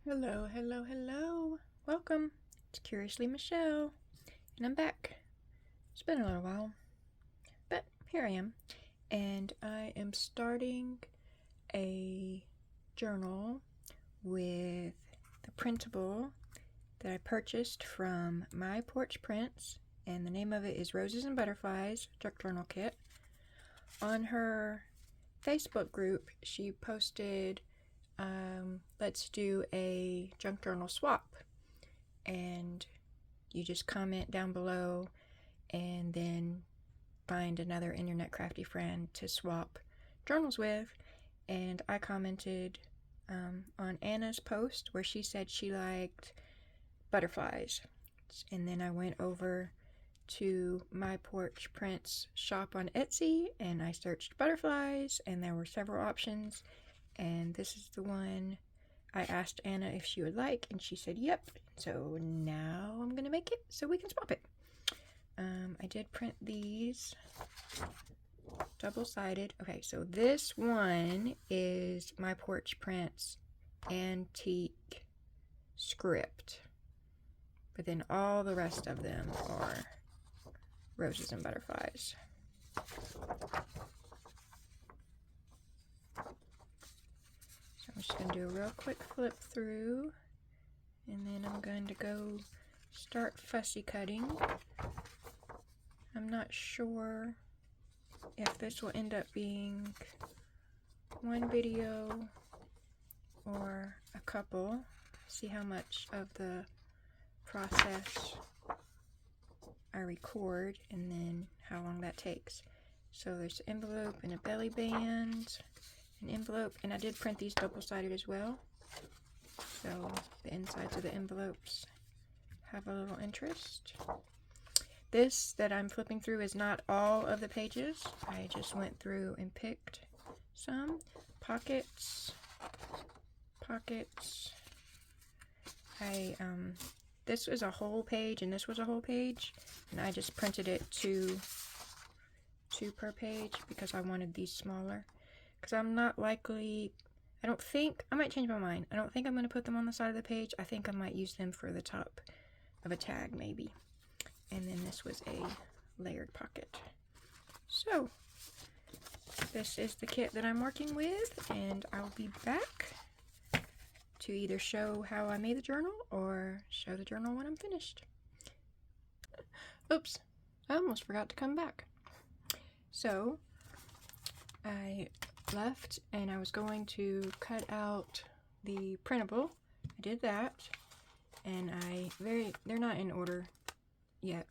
Hello, hello, hello. Welcome. It's Curiously Michelle, and I'm back. It's been a little while, but here I am, and I am starting a journal with the printable that I purchased from My Porch Prints, and the name of it is Roses and Butterflies Junk Journal Kit. On her Facebook group, she posted let's do a junk journal swap, and you just comment down below and then find another internet crafty friend to swap journals with. And I commented on Anna's post where she said she liked butterflies, and then I went over to My Porch Prints shop on Etsy and I searched butterflies, and there were several options, and this is the one I asked Anna if she would like, and she said yep. So now I'm gonna make it so we can swap it. I did print these double-sided. Okay, so this one is My Porch Prints Antique Script, but then all the rest of them are Roses and Butterflies. I'm just going to do a real quick flip through, and then I'm going to go start fussy cutting. I'm not sure if this will end up being one video or a couple. See how much of the process I record and then how long that takes. So there's an envelope and a belly band. An envelope, and I did print these double-sided as well, so the insides of the envelopes have a little interest. This that I'm flipping through is not all of the pages. I just went through and picked some. Pockets. This was a whole page and this was a whole page, and I just printed it two per page because I wanted these smaller. Because I'm not likely, I might change my mind. I don't think I'm going to put them on the side of the page. I think I might use them for the top of a tag maybe. And then this was a layered pocket. So, this is the kit that I'm working with, and I'll be back to either show how I made the journal or show the journal when I'm finished. Oops, I almost forgot to come back. So, I left and I was going to cut out the printable. I did that, and they're not in order yet.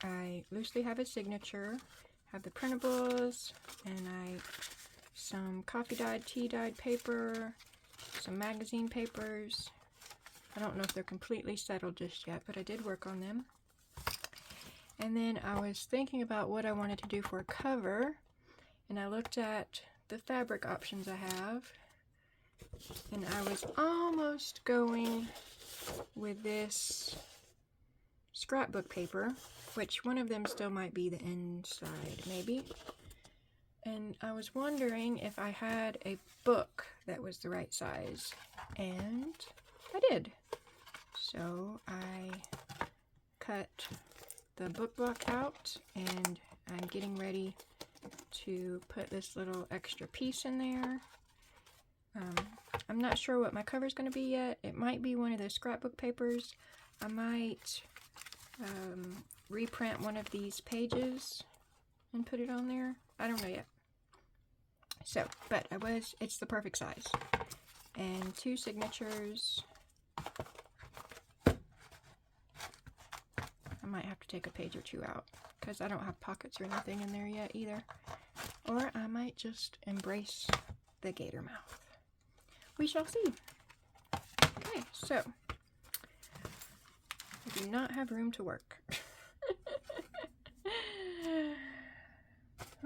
I loosely have a signature, have the printables, and some coffee dyed, tea dyed paper, some magazine papers. I don't know if they're completely settled just yet, but I did work on them. And then I was thinking about what I wanted to do for a cover, and I looked at the fabric options I have, and I was almost going with this scrapbook paper, which one of them still might be the inside maybe, and I was wondering if I had a book that was the right size, and I did. So I cut the book block out, and I'm getting ready to put this little extra piece in there. I'm not sure what my cover is going to be yet. It might be one of those scrapbook papers. I might reprint one of these pages and put it on there. I don't know yet. So, but it's the perfect size. And two signatures. I might have to take a page or two out because I don't have pockets or anything in there yet either. Or I might just embrace the gator mouth. We shall see. Okay, so I do not have room to work.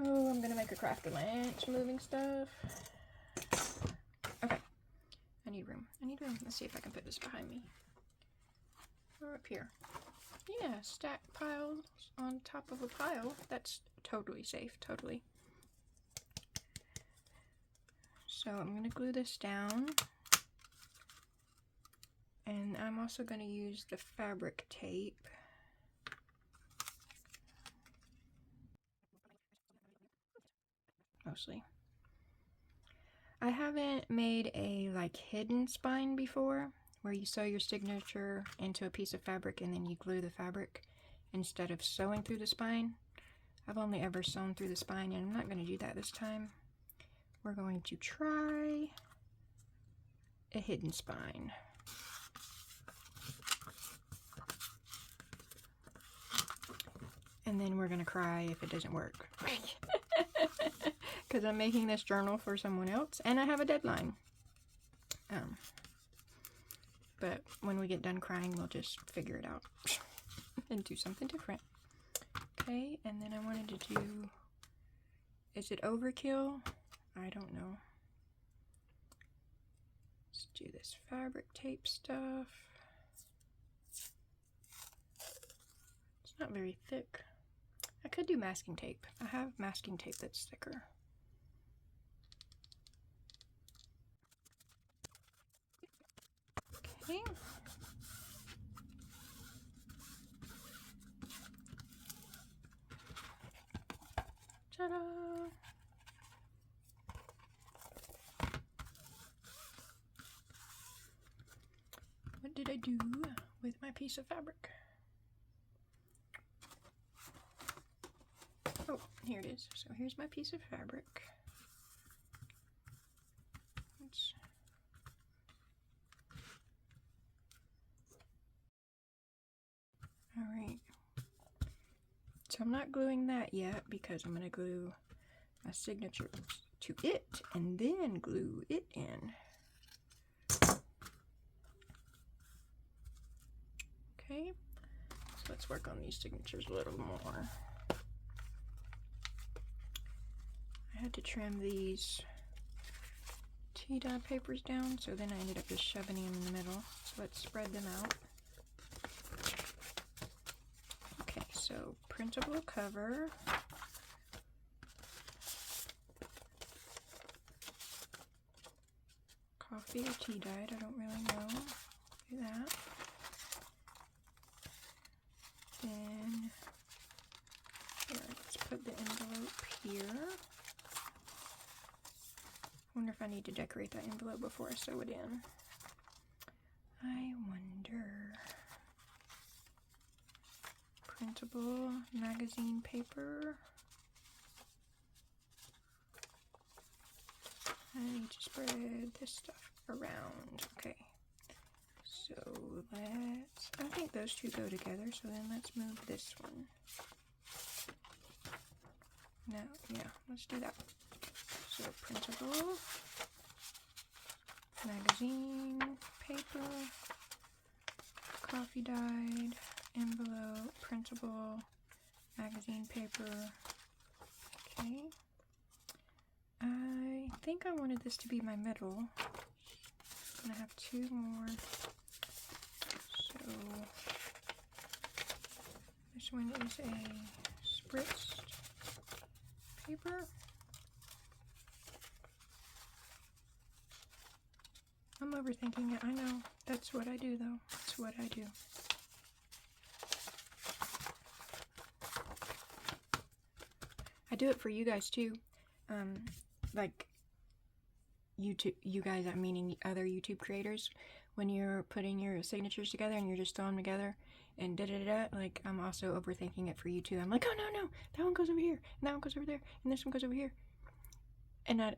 Oh, I'm gonna make a crafty lunch moving stuff. Okay, I need room. Let's see if I can put this behind me. Or up here. Yeah, stack piles on top of a pile. That's totally safe, totally. So I'm going to glue this down. And I'm also going to use the fabric tape. Mostly. I haven't made a like hidden spine before, where you sew your signature into a piece of fabric and then you glue the fabric instead of sewing through the spine. I've only ever sewn through the spine, and I'm not going to do that this time. We're going to try a hidden spine. And then we're going to cry if it doesn't work. Because I'm making this journal for someone else, and I have a deadline. But when we get done crying, we'll just figure it out and do something different. Okay, and then I wanted to do, is it overkill? I don't know. Let's do this fabric tape stuff. It's not very thick. I could do masking tape. I have masking tape that's thicker. Okay. Ta-da! What did I do with my piece of fabric? Oh, here it is. So here's my piece of fabric. Alright. So I'm not gluing that yet because I'm going to glue my signature to it and then glue it in. Okay, so let's work on these signatures a little more. I had to trim these tea-dye papers down, so then I ended up just shoving them in the middle. So let's spread them out. Okay, so printable cover. Coffee or tea dyed, I don't really know. Do that. Then here, let's put the envelope here. Wonder if I need to decorate that envelope before I sew it in. I wonder. Printable magazine paper. I need to spread this stuff around. Okay. So let's, I think those two go together, so then let's move this one. No, yeah, let's do that. So printable magazine paper, coffee dyed envelope, printable magazine paper. Okay. I think I wanted this to be my middle. I'm gonna have two more. So this one is a spritzed paper. I'm overthinking it, I know. That's what I do though. That's what I do. I do it for you guys too. Like YouTube, you guys, I'm meaning other YouTube creators, when you're putting your signatures together and you're just throwing them together and da-da-da-da, like I'm also overthinking it for you too. I'm like, oh no, that one goes over here, and that one goes over there, and this one goes over here. And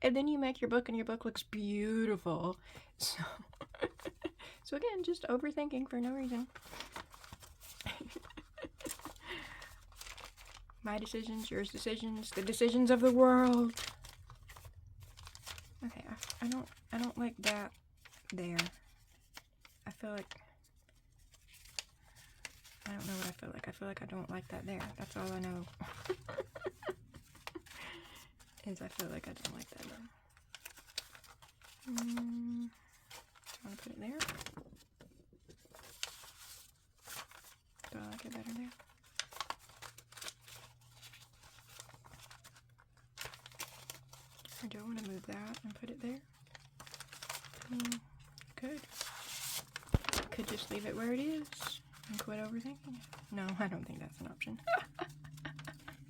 and then you make your book and your book looks beautiful. So, so again, just overthinking for no reason. My decisions, yours decisions, the decisions of the world. Okay, I don't like that there. I feel like, I don't know what I feel like. I feel like I don't like that there. That's all I know. Is I feel like I don't like that there. Do I want to put it there? Do I like it better there? Or do I want to move that and put it there? Good. could just leave it where it is and quit overthinking it. No, I don't think that's an option.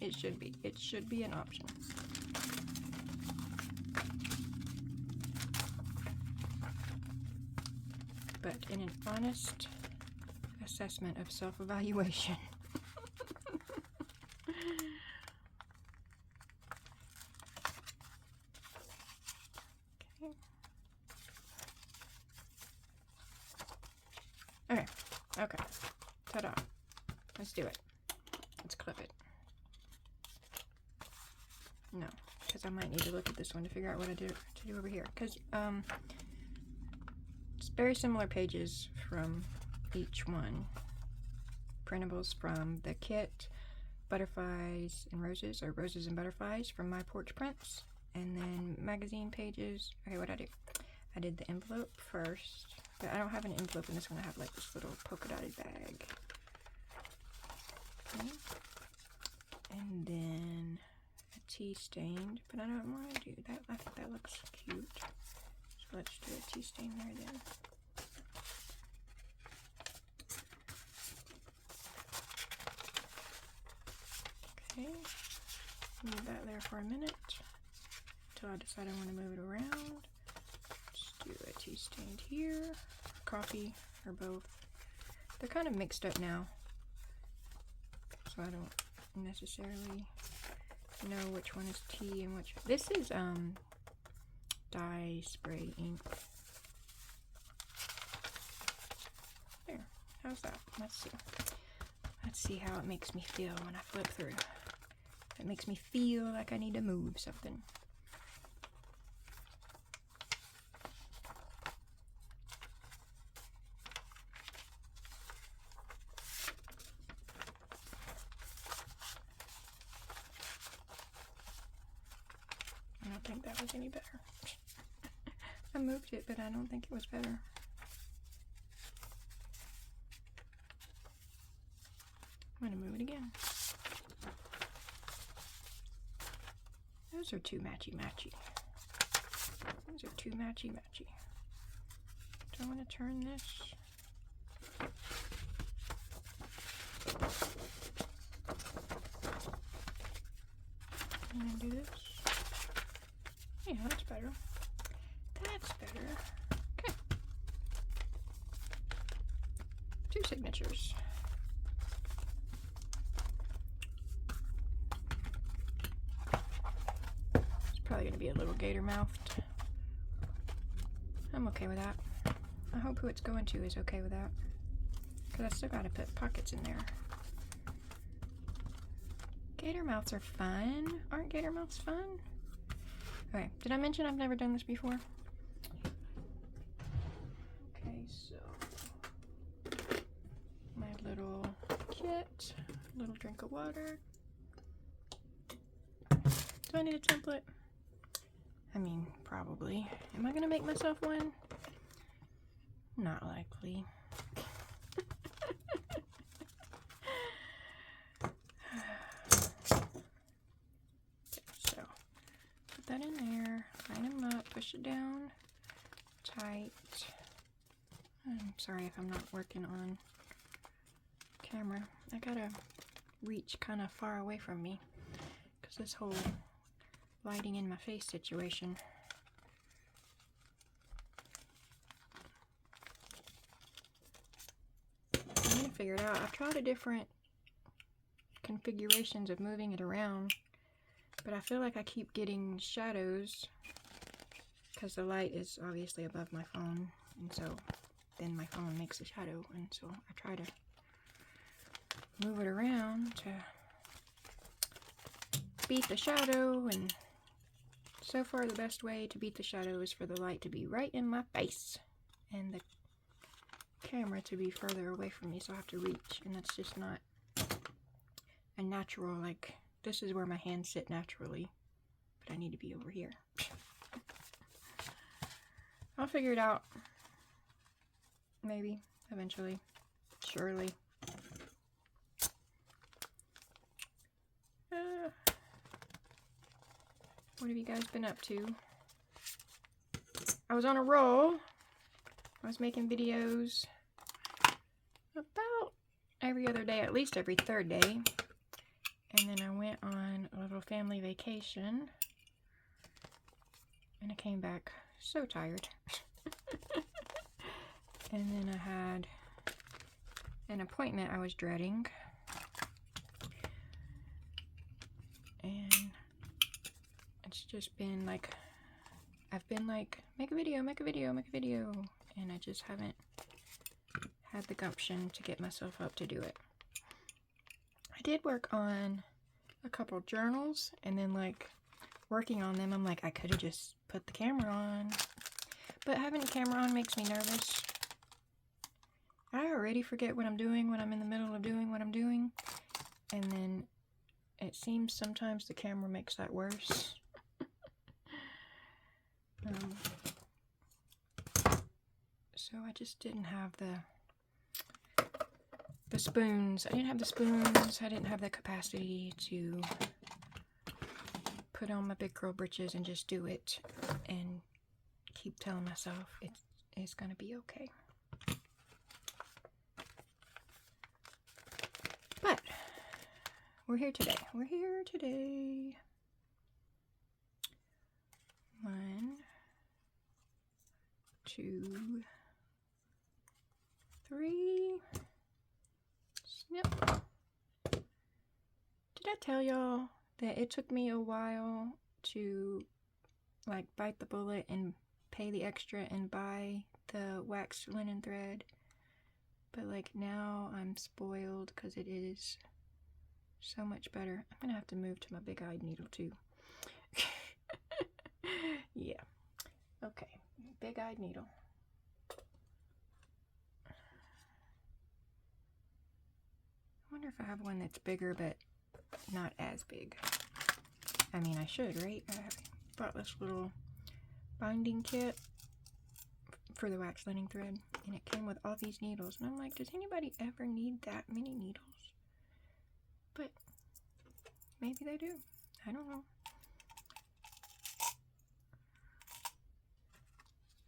It should be. It should be an option. But in an honest assessment of self-evaluation. Okay. Okay. Ta-da. Let's do it. Let's clip it. No, because I might need to look at this one to figure out what to do over here. Because it's very similar pages from each one. Printables from the kit, Butterflies and Roses, or Roses and Butterflies from My Porch Prints. And then magazine pages. Okay, what I do? I did the envelope first. But I don't have an envelope in this one. I have like this little polka dotted bag. Okay. And then a tea stained, but I don't want to do that. I think that looks cute. So let's do a tea stain there then. Okay. Leave that there for a minute until I decide I want to move it around. Do a tea stained here, coffee, or both. They're kind of mixed up now, so I don't necessarily know which one is tea and which. This is dye spray ink. There, how's that? Let's see. Let's see how it makes me feel when I flip through. It makes me feel like I need to move something. I don't think that was any better. I moved it, but I don't think it was better. I'm gonna move it again. Those are too matchy-matchy. Those are too matchy-matchy. Do I want to turn this? And then do this. Yeah, that's better. That's better. Okay. 2 signatures. It's probably going to be a little gator mouthed. I'm okay with that. I hope who it's going to is okay with that. Because I still got to put pockets in there. Gator mouths are fun. Aren't gator mouths fun? Okay, did I mention I've never done this before? Okay, so my little kit, little drink of water. Do I need a template? I mean, probably. Am I gonna make myself one? Not likely. That in there, line them up, push it down tight. I'm sorry if I'm not working on camera. I gotta reach kind of far away from me because this whole lighting in my face situation. I'm gonna figure it out. I've tried a different configurations of moving it around. But I feel like I keep getting shadows because the light is obviously above my phone, and so then my phone makes a shadow, and so I try to move it around to beat the shadow, and so far the best way to beat the shadow is for the light to be right in my face and the camera to be further away from me, so I have to reach, and that's just not a natural, like, this is where my hands sit naturally, but I need to be over here. I'll figure it out. Maybe, eventually, surely. What have you guys been up to? I was on a roll. I was making videos. about every other day, at least every third day. And then I went on a little family vacation. And I came back so tired. And then I had an appointment I was dreading. And it's just been like, I've been like, make a video, make a video, make a video. And I just haven't had the gumption to get myself up to do it. I did work on a couple journals, and then like working on them, I'm like, I could have just put the camera on. But having the camera on makes me nervous. I already forget what I'm doing when I'm in the middle of doing what I'm doing. And then it seems sometimes the camera makes that worse. So I just didn't have the spoons. I didn't have the spoons. I didn't have the capacity to put on my big girl britches and just do it and keep telling myself it's gonna be okay. But we're here today. We're here today. 1, 2, 3. Snip. Did I tell y'all that it took me a while to like bite the bullet and pay the extra and buy the waxed linen thread? But like now I'm spoiled because it is so much better. I'm gonna have to move to my big-eyed needle too. Yeah. Okay. Big-eyed needle. I wonder if I have one that's bigger but not as big. I mean, I should, right? I bought this little binding kit for the wax linen thread, and it came with all these needles, and I'm like, does anybody ever need that many needles? But maybe they do. I don't know.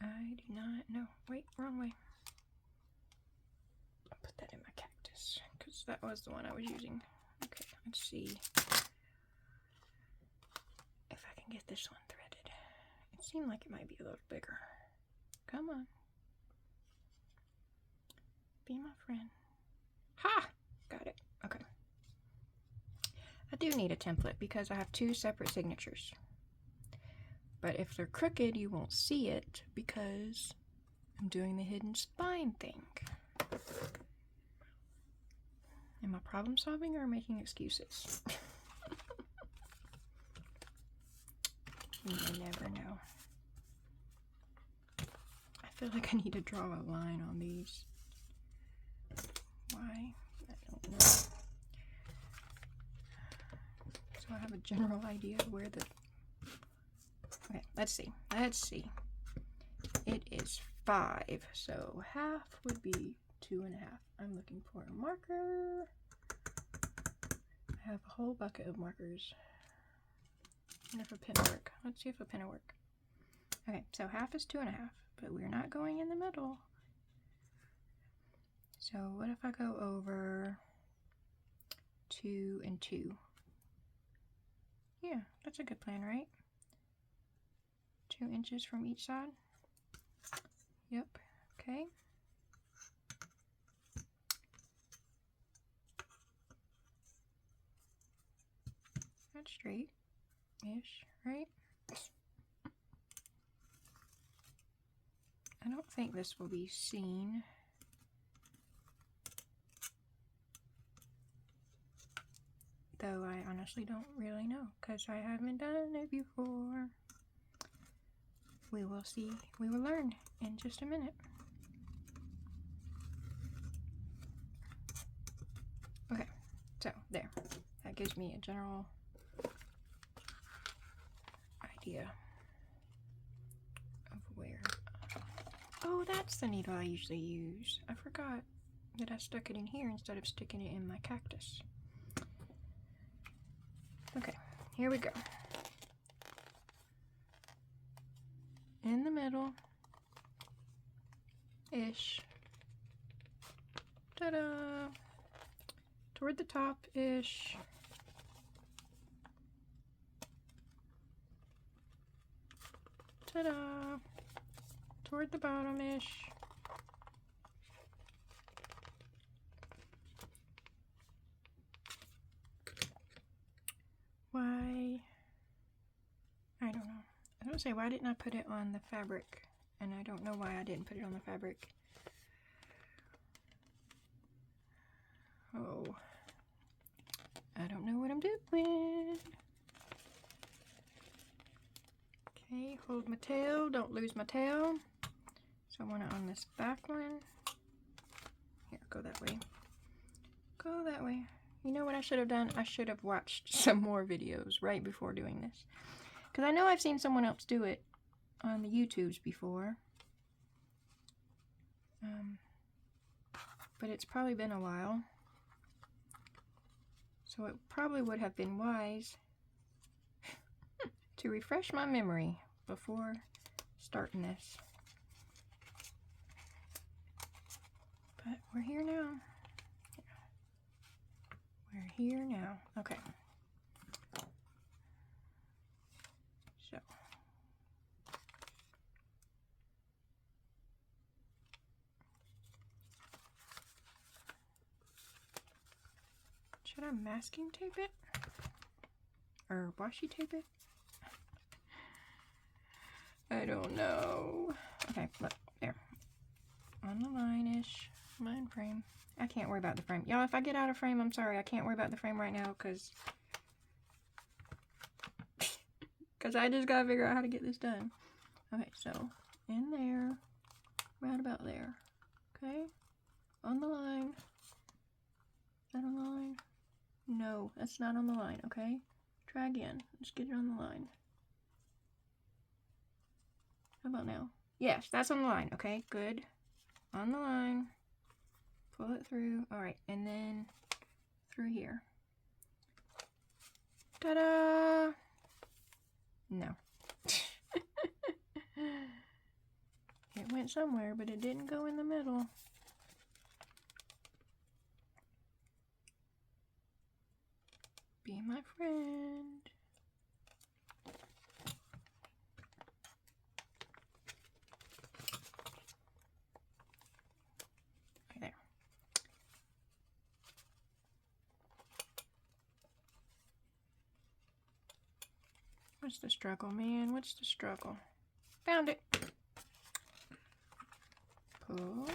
I do not know. Wait, wrong way. I'll put that in my cactus because that was the one I was using. Okay, let's see if I can get this one threaded. It seemed like it might be a little bigger. Come on. Be my friend. Ha! Got it. Okay. I do need a template because I have 2 separate signatures. But if they're crooked, you won't see it because I'm doing the hidden spine thing. Am I problem solving or making excuses? You may never know. I feel like I need to draw a line on these. Why? I don't know. So I have a general idea of where the... Okay, let's see. Let's see. It is 5, so half would be 2.5. I'm looking for a marker. I have a whole bucket of markers. I wonder if a pen will work. Let's see if a pen will work. Okay, so half is 2.5, but we're not going in the middle. So what if I go over 2 and 2? Yeah, that's a good plan, right? 2 inches from each side. Yep, okay. That's straight-ish, right? I don't think this will be seen. Though I honestly don't really know because I haven't done it before. We will see. We will learn in just a minute. Okay, so there. That gives me a general idea of where. Oh, that's the needle I usually use. I forgot that I stuck it in here instead of sticking it in my cactus. Okay, here we go. In the middle ish Ta-da! Toward the top-ish. Ta-da! Toward the bottom-ish. Why? I don't know. I don't say, why didn't I put it on the fabric? And I don't know why I didn't put it on the fabric. Oh. I don't know what I'm doing. Okay, hold my tail. Don't lose my tail. So I want it on this back one. Here, go that way. Go that way. You know what I should have done? I should have watched some more videos right before doing this. Because I know I've seen someone else do it on the YouTubes before. But it's probably been a while. So it probably would have been wise to refresh my memory before starting this. But we're here now. We're here now. Okay. So. Should I masking tape it? Or washi tape it? I don't know. Okay, look, there. On the line-ish. Line frame. I can't worry about the frame. Y'all, if I get out of frame, I'm sorry. I can't worry about the frame right now because I just gotta figure out how to get this done. Okay, so in there, right about there. Okay, on the line. Is that on the line? No, that's not on the line. Okay, try again. Let's get it on the line. How about now? Yes, that's on the line. Okay, good. On the line. Pull it through. All right, and then through here. Ta-da! No. It went somewhere, but it didn't go in the middle. Be my friend. There. What's the struggle, man? What's the struggle? Found it. Pull.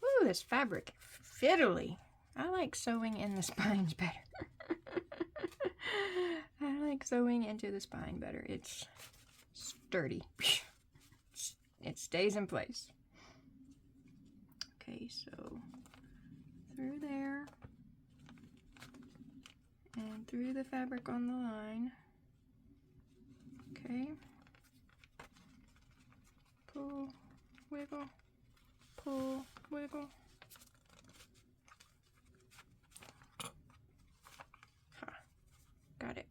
Ooh, this fabric. Fiddly. I like sewing in the spines better. I like sewing into the spine better. It's sturdy. It stays in place. Okay, so through there and through the fabric on the line. Okay. Pull, wiggle, pull, wiggle. Got it.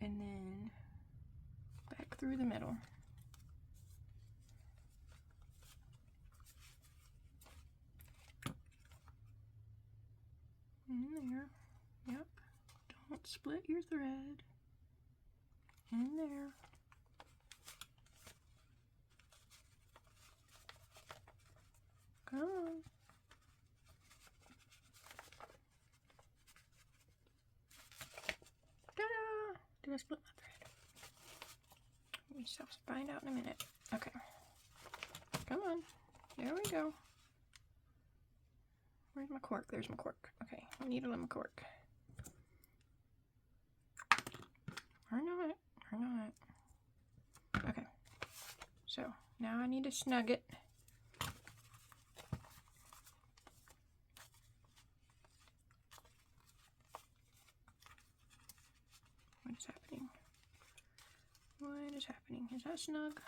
And then back through the middle. In there. Yep. Don't split your thread. In there. Come on. Ta-da! Did I split my thread? We shall find out in a minute. Okay. Come on. There we go. Where's my cork? There's my cork. Okay, I need a lemon cork. Or not. Or not. Okay. So, now I need to snug it. What is happening? What is happening? Is that snug?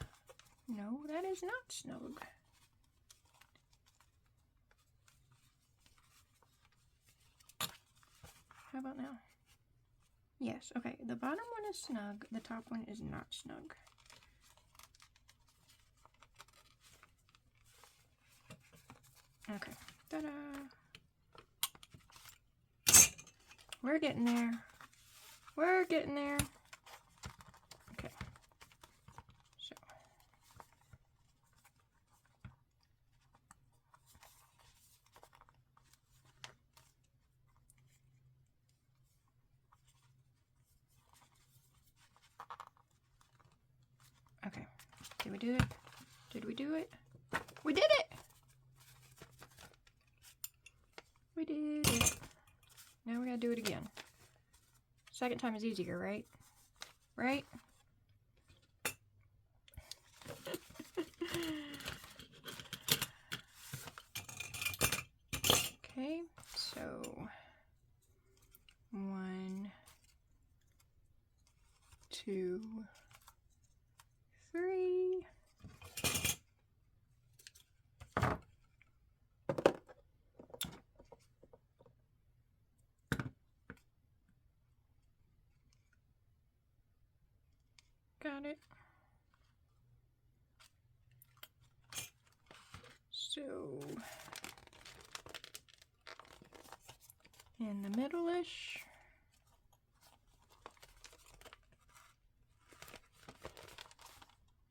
No, that is not snug. How about now? Yes, okay. The bottom one is snug. The top one is not snug. Okay. Ta-da! We're getting there. We're getting there. Okay. So. Okay. Did we do it? Did we do it? We did it! We did it. Now we gotta do it again. Second time is easier, right? Right? Okay, so 1, 2, 3. Got it. So in the middle-ish.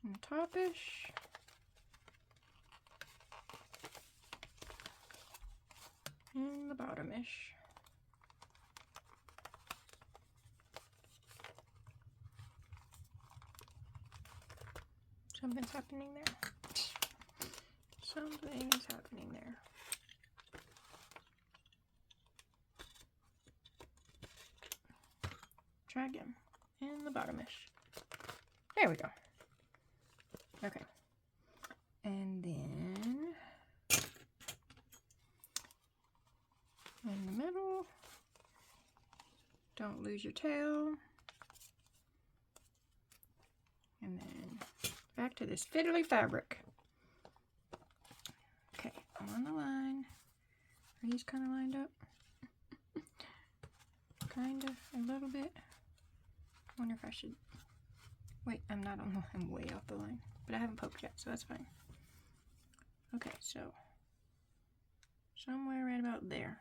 And top-ish. And the bottom-ish. Something's happening there. Something is happening there. Try again. And the bottom-ish. There we go. Okay. And then in the middle, don't lose your tail. And then back to this fiddly fabric. Okay, on the line. Are these kind of lined up? Kind of, a little bit. I wonder if I should... Wait, I'm not on the... I'm way off the line. But I haven't poked yet, so that's fine. Okay, so... somewhere right about there.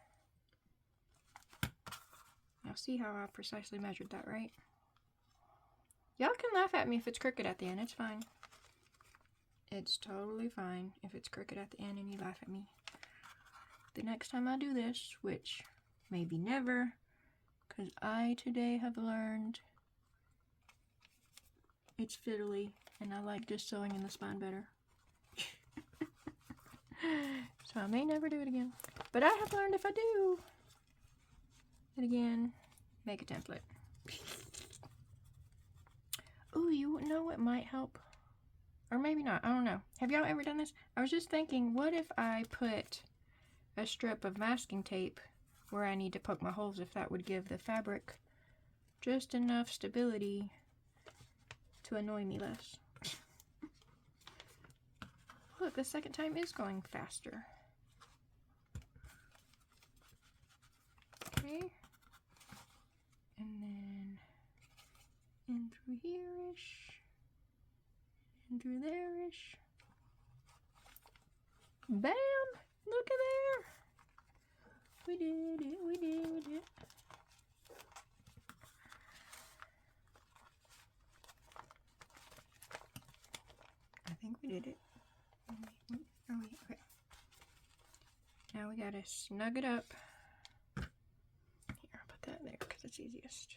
Now see how I precisely measured that, right? Y'all can laugh at me if it's crooked at the end, it's fine. It's totally fine if it's crooked at the end and you laugh at me. The next time I do this, which maybe never, because I today have learned it's fiddly and I like just sewing in the spine better. So I may never do it again. But I have learned if I do it again, make a template. Ooh, you know what might help? Or maybe not, I don't know. Have y'all ever done this? I was just thinking, what if I put a strip of masking tape where I need to poke my holes, if that would give the fabric just enough stability to annoy me less. Look, the second time is going faster. Okay. And then in through here-ish. And through there-ish. Bam! Look at there! We did it, we did it. I think we did it. Oh, wait, okay. Now we gotta snug it up. Here, I'll put that there because it's easiest.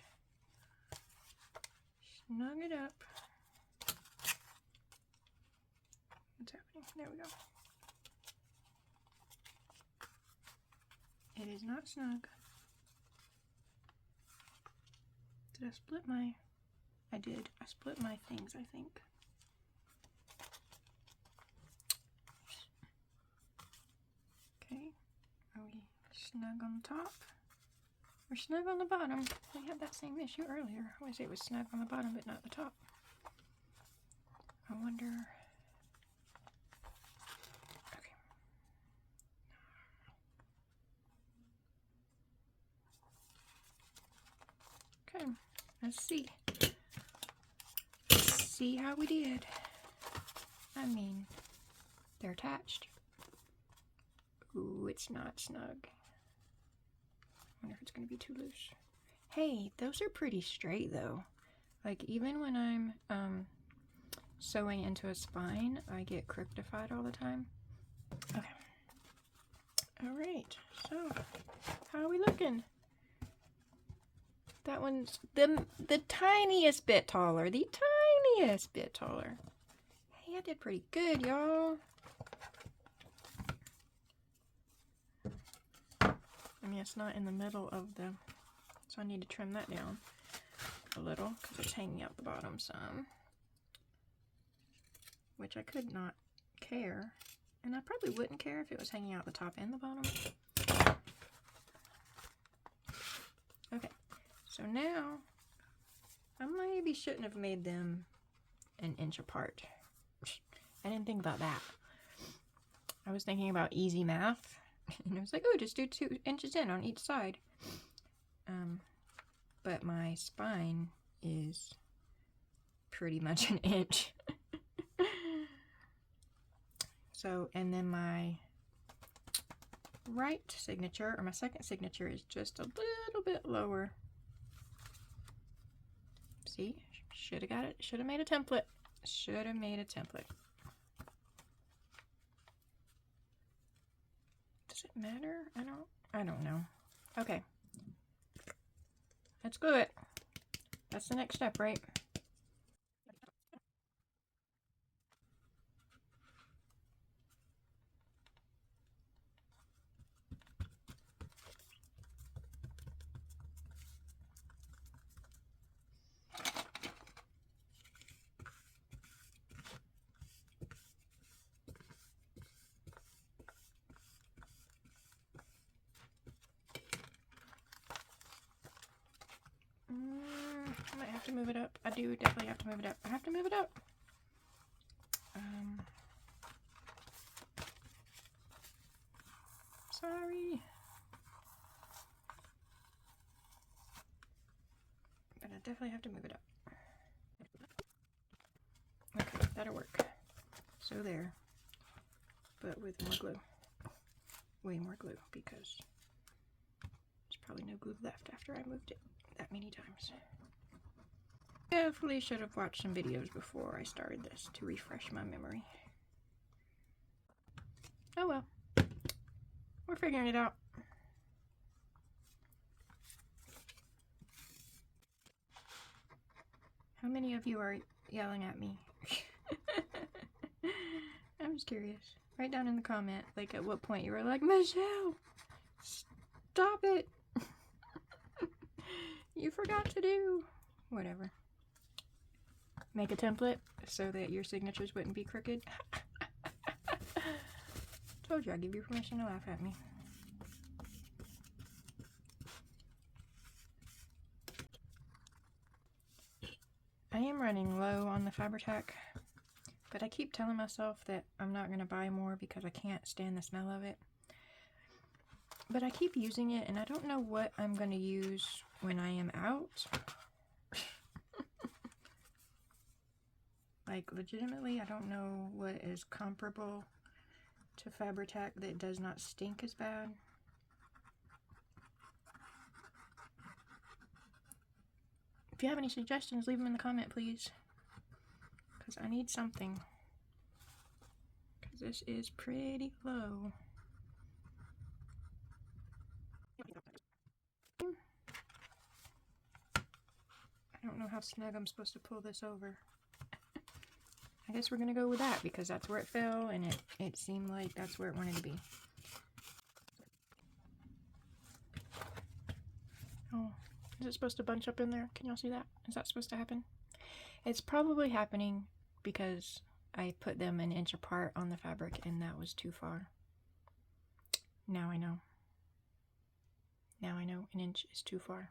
Snug it up. What's happening? There we go. It is not snug. Did I split my... I did. I split my things, I think. Okay. Are we snug on the top? We're snug on the bottom. We had that same issue earlier. I always say it was snug on the bottom, but not the top. I wonder... Okay, let's see. Let's see how we did. I mean, they're attached. Ooh, it's not snug. I wonder if it's going to be too loose. Hey, those are pretty straight though. Like even when I'm sewing into a spine, I get cryptified all the time. Okay. Alright, so how are we looking? That one's the tiniest bit taller. The tiniest bit taller. Hey, I did pretty good, y'all. I mean, it's not in the middle of the... So I need to trim that down a little because it's hanging out the bottom some. Which I could not care. And I probably wouldn't care if it was hanging out the top and the bottom. Okay, so now I maybe shouldn't have made them an inch apart. I didn't think about that. I was thinking about easy math. And I was like, oh, just do 2 inches in on each side. But my spine is pretty much an inch. So, and then my right signature, or my second signature, is just a little bit lower. See? Should have got it. Should have made a template. Should have made a template. Does it matter? I don't know. Okay. Let's glue it. That's the next step, right? I might have to move it up. I do definitely have to move it up. I have to move it up. Sorry. But I definitely have to move it up. Okay, that'll work. So there. But with more glue. Way more glue because there's probably no glue left after I moved it that many times. Definitely should have watched some videos before I started this to refresh my memory. Oh well. We're figuring it out. How many of you are yelling at me? I'm just curious. Write down in the comment, like at what point you were like, Michelle, stop it. You forgot to do whatever. Make a template so that your signatures wouldn't be crooked. Told you I'd give you permission to laugh at me. I am running low on the Fabri-Tac, but I keep telling myself that I'm not going to buy more because I can't stand the smell of it. But I keep using it and I don't know what I'm going to use when I am out. Like, legitimately, I don't know what is comparable to Fabri-Tac that does not stink as bad. If you have any suggestions, leave them in the comment, please. Because I need something. Because this is pretty low. I don't know how snug I'm supposed to pull this over. I guess we're going to go with that because that's where it fell and it seemed like that's where it wanted to be. Oh, is it supposed to bunch up in there? Can y'all see that? Is that supposed to happen? It's probably happening because I put them an inch apart on the fabric and that was too far. Now I know. Now I know an inch is too far.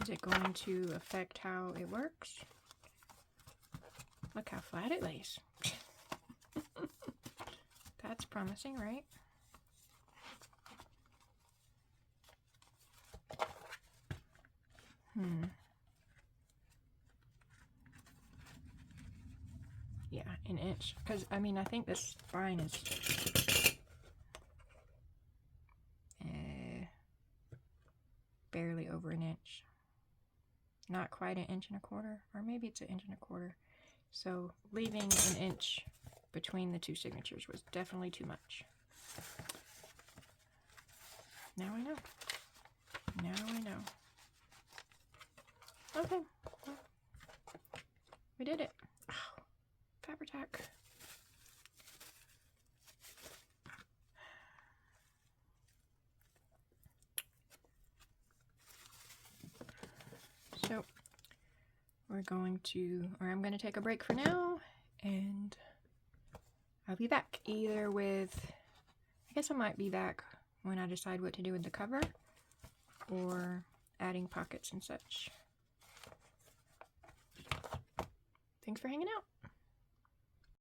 Is it going to affect how it works? Look how flat it lays. That's promising, right? Yeah, an inch, because I mean I think this spine is barely over an inch, not quite an inch and a quarter, or maybe it's an inch and a quarter. So leaving an inch between the two signatures was definitely too much. Now I know. Now I know. Okay, well, we did it. Oh, Fabri-Tac. So we're going to, or I'm going to take a break for now, and I'll be back either with, I guess I might be back when I decide what to do with the cover, or adding pockets and such. Thanks for hanging out.